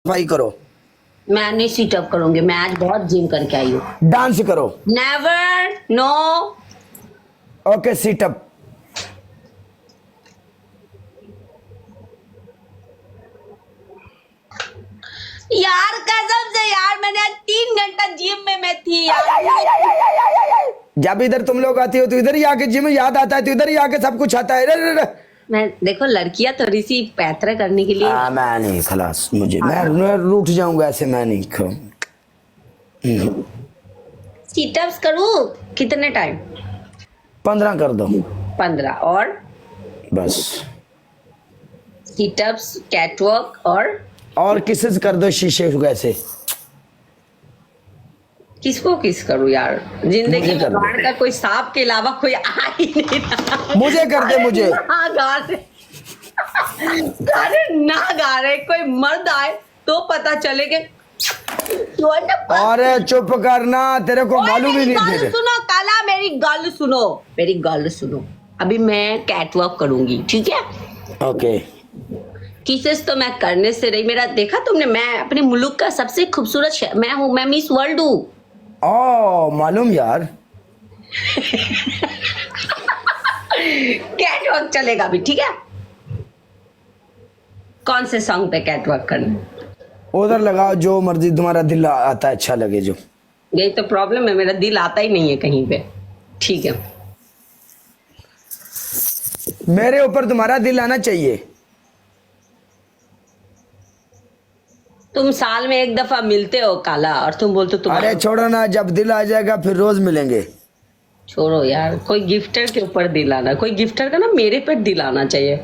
सफाई करो। मैं नहीं सीटअप करूंगी, मैं आज बहुत जिम करके आई हूँ। डांस करो। Never, no. Okay sit up. यार कसम से यार, मैंने आज 3 घंटा जिम में मैं थी यार। जब इधर तुम लोग आती हो तो इधर ही आके जिम याद आता है, तो इधर ही आके सब कुछ आता है। मैं देखो लड़कियां थोड़ी सी पैतरा करने के लिए मैं नहीं, खलास मुझे, मैं रूठ जाऊंगा ऐसे, मैं नहीं सीटअप्स करूँ। कितने टाइम? 15 कर दो। 15 और बस। सीटअप्स, कैटवॉक और किसेस कर दो शीशे वैसे। किसको किस करूं यार, जिंदगी में बाहर का कोई सांप के अलावा कोई आ ही नहीं रहा। मुझे कर दे, मुझे। अरे ना गा रहे, कोई मर्द आए तो पता चले कि अरे चुप करना, तेरे को मालूम ही नहीं। सुनो काला, मेरी गल सुनो, मेरी गल सुनो। अभी मैं कैटवॉक करूंगी, ठीक है? ओके। किसेस तो मैं करने से रही, मेरा देखा तुमने, मैं अपने मुल्क का सबसे खूबसूरत मैं हूँ, मैं मिस वर्ल्ड हूँ। मालूम यार। कैटवॉक चलेगा भी, ठीक है? कौन से सॉन्ग पे कैटवॉक करना? उधर लगाओ जो मर्जी, तुम्हारा दिल आता है, अच्छा लगे जो। यही तो प्रॉब्लम है, मेरा दिल आता ही नहीं है कहीं पे। ठीक है, मेरे ऊपर तुम्हारा दिल आना चाहिए। तुम साल में एक दफा मिलते हो काला, और तुम बोलते तुम। अरे छोड़ो ना, जब दिल आ जाएगा फिर रोज मिलेंगे। छोड़ो यार, कोई गिफ्टर के ऊपर दिल आना, कोई गिफ्टर का ना मेरे पे दिल आना चाहिए।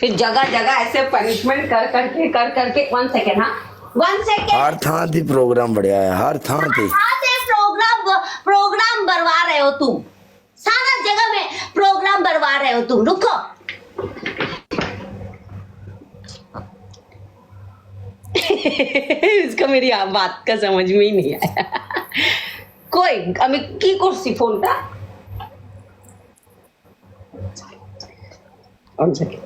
फिर जगह जगह ऐसे पनिशमेंट कर करके 1 सेकेंड, हाँ 1 सेकेंड। हर थां थी प्रोग्राम बढ़िया है, हर थां थी। प्रोग्राम बरवा रहे हो तुम, सारा जगह में प्रोग्राम बरवा रहे हो तुम। रुको, इसको मेरी बात का समझ में ही नहीं आया। कोई আমি কি করছি ফোনটা? On second.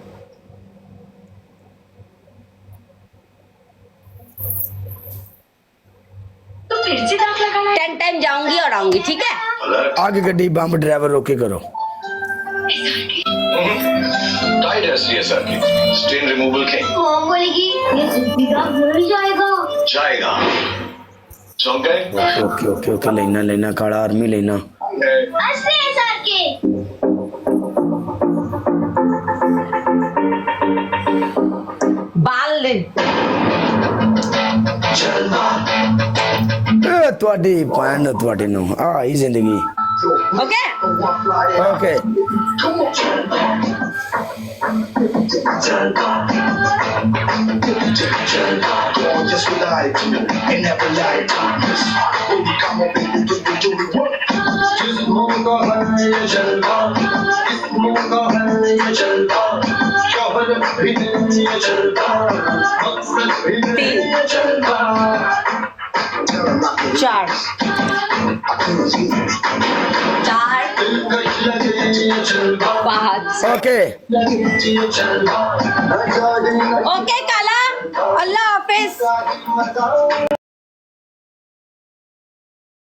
तो फिर से दांत लगाना। 10 टाइम जाऊंगी और आऊंगी, ठीक है? आगे गड्डी बम ड्राइवर रोके करो। टाइट है सर की स्टेन रिमूवल के। मॉम बोलेगी ये सुपीगा भूल जाएगा चौंक गए। ओके ओके ओके, लेना काला आर्मी लेना। अस्ते सर के बाल ले। ਤੁਹਾਡੀ ਭੈਣ ਤੁਹਾਡੇ ਨੂੰ ਆਹੀ ਜ਼ਿੰਦਗੀ। Okay okay. चार 5। ओके ओके काला, अल्लाह हाफिज।